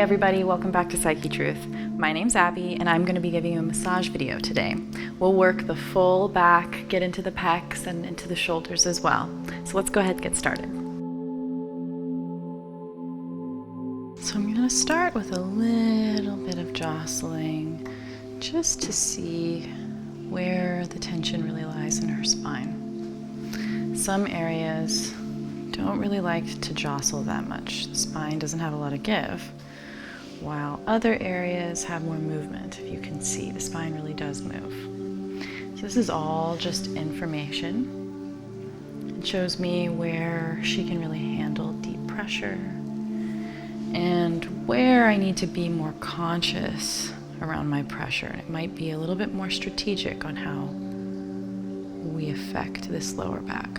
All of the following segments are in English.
everybody, welcome back to Psyche Truth. My name's Abby and I'm going to be giving you a massage video today. We'll work the full back, get into the pecs and into the shoulders as well. So let's go ahead and get started. So I'm going to start with a little bit of jostling just to see where the tension really lies in her spine. Some areas don't really like to jostle that much. The spine doesn't have a lot of give, while other areas have more movement. If you can see, the spine really does move. So this is all just information. It shows me where she can really handle deep pressure and where I need to be more conscious around my pressure. It might be a little bit more strategic on how we affect this lower back.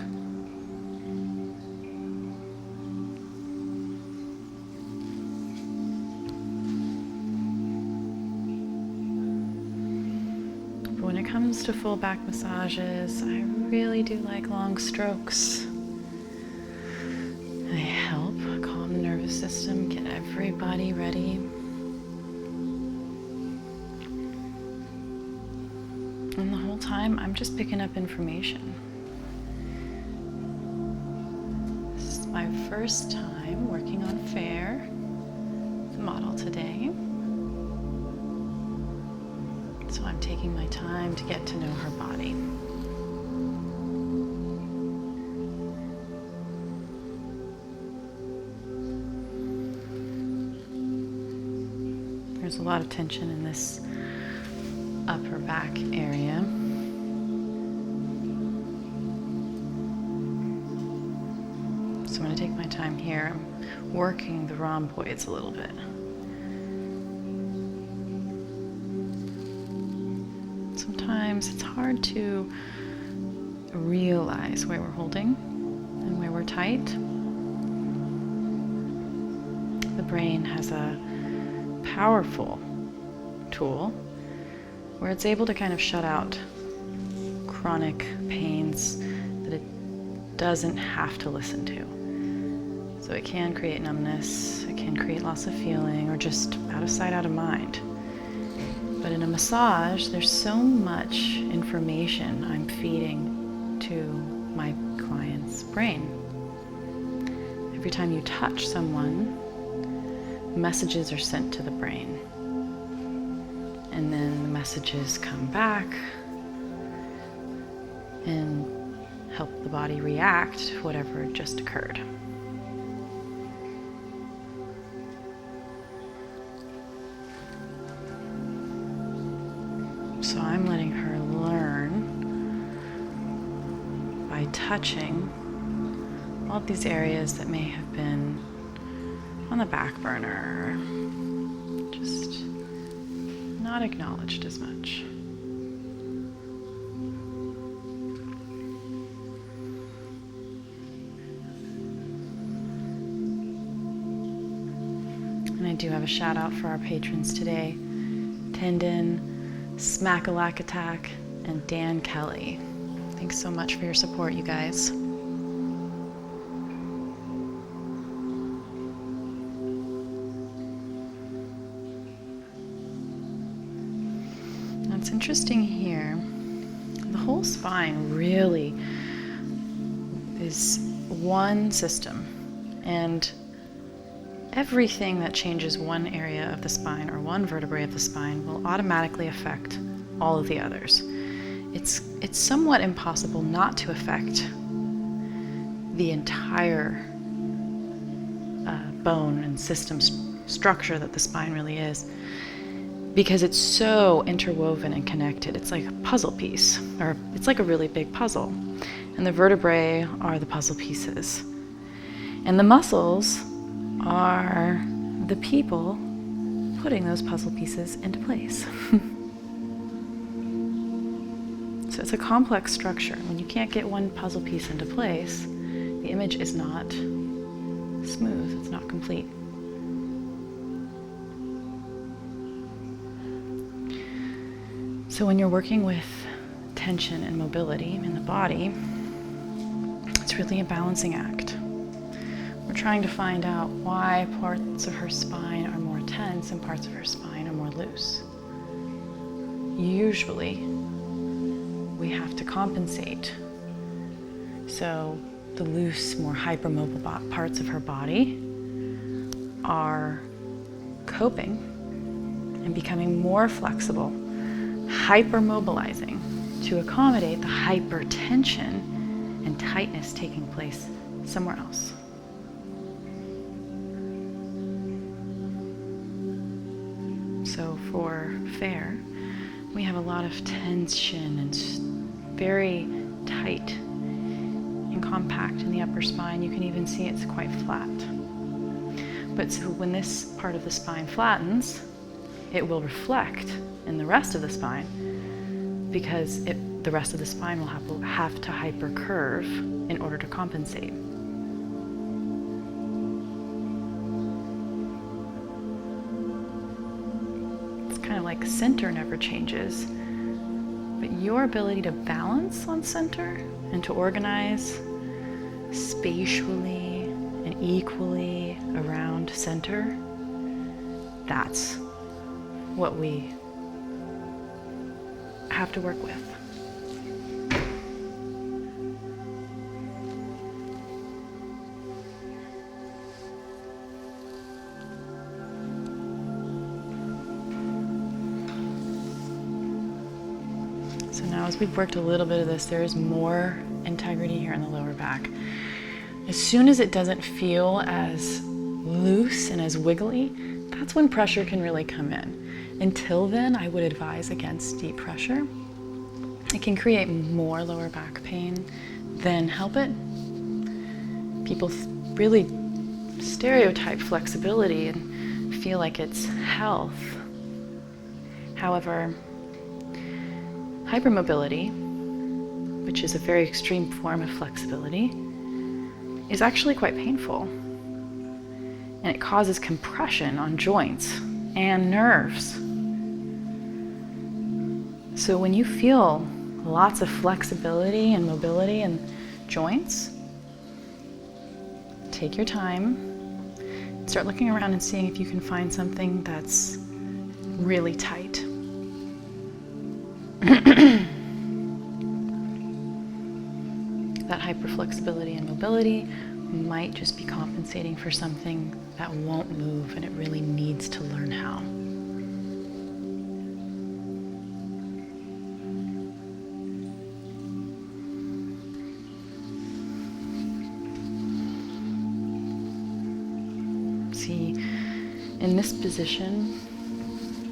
When it comes to full back massages, I really do like long strokes. They help calm the nervous system, get everybody ready. And the whole time, I'm just picking up information. This is my first time working on Fair, the model today. So I'm taking my time to get to know her body. There's a lot of tension in this upper back area. So I'm going to take my time here. I'm working the rhomboids a little bit. Sometimes it's hard to realize where we're holding and where we're tight. The brain has a powerful tool where it's able to kind of shut out chronic pains that it doesn't have to listen to. So it can create numbness, it can create loss of feeling, or just out of sight, out of mind. But in a massage, there's so much information I'm feeding to my client's brain. Every time you touch someone, messages are sent to the brain. And then the messages come back and help the body react to whatever just occurred. So I'm letting her learn by touching all of these areas that may have been on the back burner, just not acknowledged as much. And I do have a shout out for our patrons today. Tendon, Smack-a-Lack-Attack, and Dan Kelly. Thanks so much for your support, you guys. Now it's interesting here. The whole spine really is one system, and everything that changes one area of the spine or one vertebrae of the spine will automatically affect all of the others. It's somewhat impossible not to affect the entire bone and system structure that the spine really is, because it's so interwoven and connected. It's like a puzzle piece, or it's like a really big puzzle. And the vertebrae are the puzzle pieces. And the muscles are the people putting those puzzle pieces into place. So it's a complex structure. When you can't get one puzzle piece into place, the image is not smooth, it's not complete. So when you're working with tension and mobility in the body, it's really a balancing act. We're trying to find out why parts of her spine are more tense and parts of her spine are more loose. Usually, we have to compensate. So the loose, more hypermobile parts of her body are coping and becoming more flexible, hypermobilizing to accommodate the hypertension and tightness taking place somewhere else. So for fair, we have a lot of tension and very tight and compact in the upper spine. You can even see it's quite flat. But so when this part of the spine flattens, it will reflect in the rest of the spine because the rest of the spine will have to hypercurve in order to compensate. It's kind of like center never changes, but your ability to balance on center and to organize spatially and equally around center, that's what we have to work with. So now as we've worked a little bit of this, there is more integrity here in the lower back. As soon as it doesn't feel as loose and as wiggly, that's when pressure can really come in. Until then, I would advise against deep pressure. It can create more lower back pain than help it. People really stereotype flexibility and feel like it's health. However, hypermobility, which is a very extreme form of flexibility, is actually quite painful. And it causes compression on joints and nerves. So when you feel lots of flexibility and mobility in joints, take your time, start looking around and seeing if you can find something that's really tight. That hyperflexibility and mobility might just be compensating for something that won't move and it really needs to learn how. See, in this position,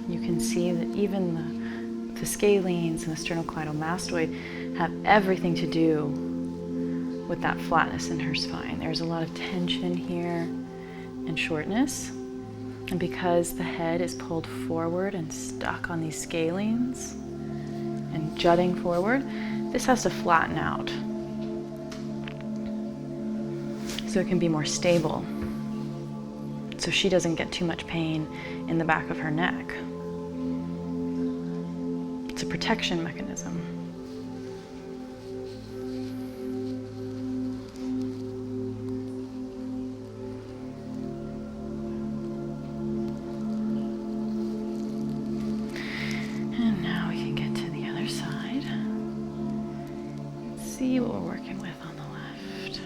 you can see that even the scalenes and the sternocleidomastoid have everything to do with that flatness in her spine. There's a lot of tension here and shortness. And because the head is pulled forward and stuck on these scalenes and jutting forward, this has to flatten out so it can be more stable, so she doesn't get too much pain in the back of her neck. It's a protection mechanism. And now we can get to the other side. Let's see what we're working with on the left.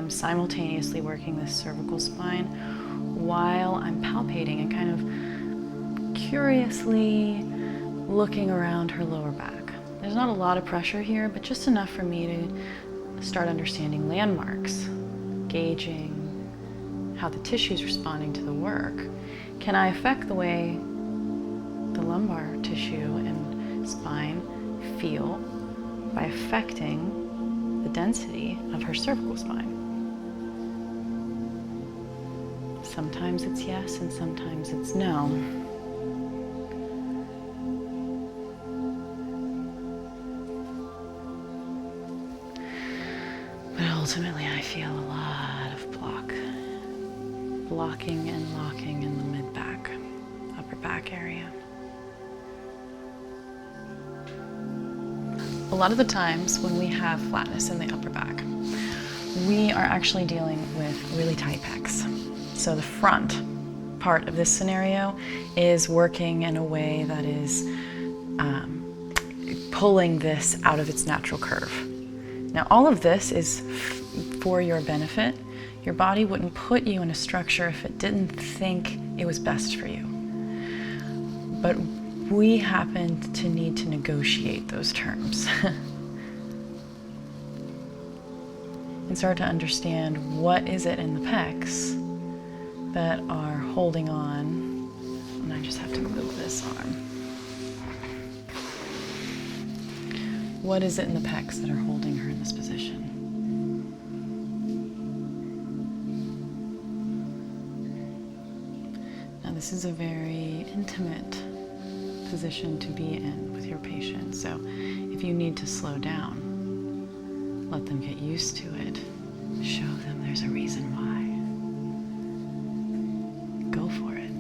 Simultaneously working this cervical spine while I'm palpating and kind of curiously looking around her lower back. There's not a lot of pressure here, but just enough for me to start understanding landmarks, gauging how the tissue is responding to the work. Can I affect the way the lumbar tissue and spine feel by affecting the density of her cervical spine? Sometimes it's yes and sometimes it's no. But ultimately I feel a lot of blocking and locking in the mid-back, upper back area. a lot of the times when we have flatness in the upper back, we are actually dealing with really tight pecs. So the front part of this scenario is working in a way that is pulling this out of its natural curve. Now, all of this is for your benefit. Your body wouldn't put you in a structure if it didn't think it was best for you. But we happen to need to negotiate those terms and start to understand what is it in the pecs that are holding on. And I just have to move this arm. What is it in the pecs that are holding her in this position? Now, this is a very intimate position to be in with your patient. So if you need to slow down, let them get used to it. Show them there's a reason why. Go for it.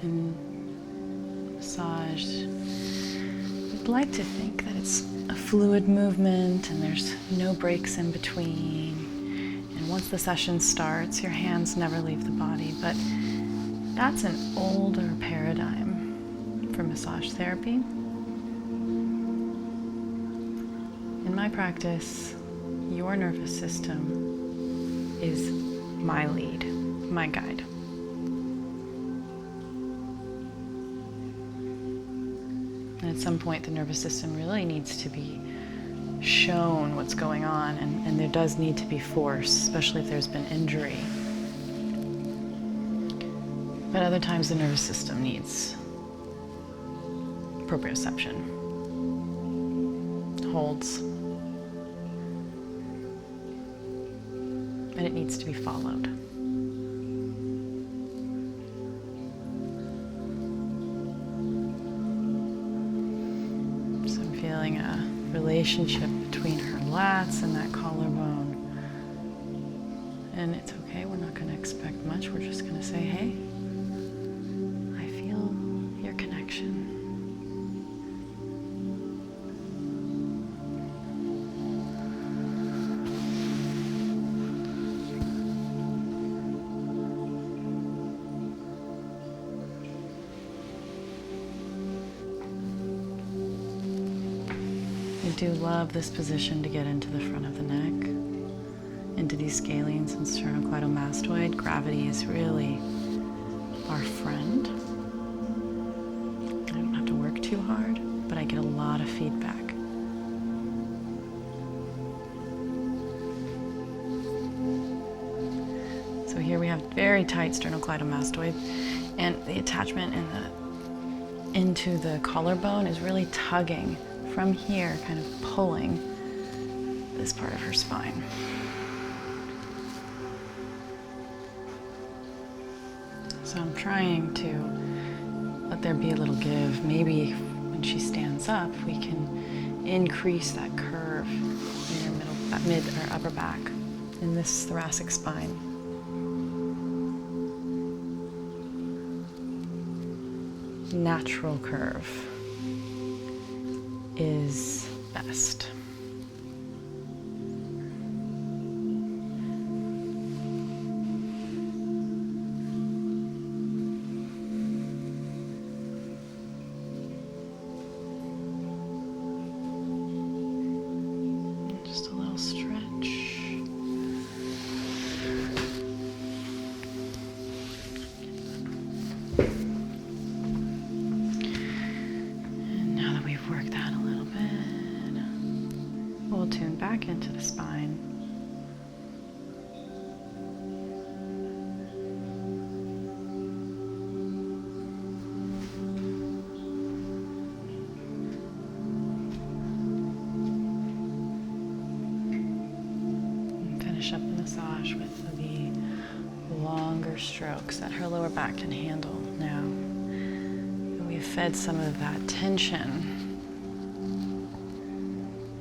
And massage, I'd like to think that it's a fluid movement and there's no breaks in between. And once the session starts, your hands never leave the body. But that's an older paradigm for massage therapy. In my practice, your nervous system is my lead, my guide. And at some point, the nervous system really needs to be shown what's going on, and there does need to be force, especially if there's been injury. But other times, the nervous system needs proprioception, holds, and it needs to be followed. So I'm feeling a relationship between her lats and that collarbone. And it's okay, we're not going to expect much. We're just going to say, hey, I feel your connection. I do love this position to get into the front of the neck, into these scalenes and sternocleidomastoid. Gravity is really our friend. I don't have to work too hard, but I get a lot of feedback. So here we have very tight sternocleidomastoid, and the attachment into the collarbone is really tugging from here, kind of pulling this part of her spine. So I'm trying to let there be a little give. Maybe when she stands up, we can increase that curve in your middle, that mid or upper back in this thoracic spine. Natural curve is best. Just a little stretch. And now that we've worked that a little bit, we'll tune back into the spine. And finish up the massage with the longer strokes that her lower back can handle now. And we've fed some of that tension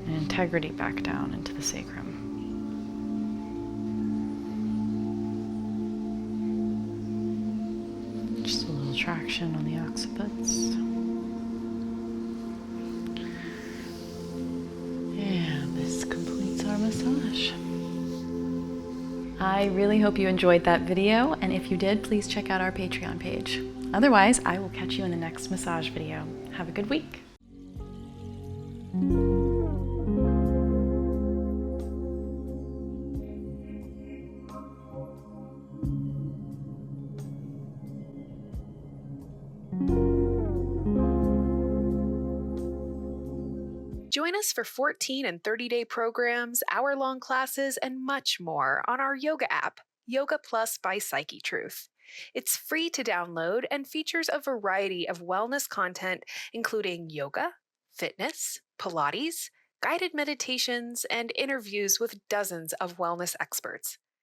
and integrity back down into the sacrum. Just a little traction on the occipits. massage. I really hope you enjoyed that video, and if you did, please check out our Patreon page. Otherwise, I will catch you in the next massage video. Have a good week. Join us for 14 and 30-day programs, hour-long classes, and much more on our yoga app, Yoga Plus by Psyche Truth. It's free to download and features a variety of wellness content, including yoga, fitness, Pilates, guided meditations, and interviews with dozens of wellness experts.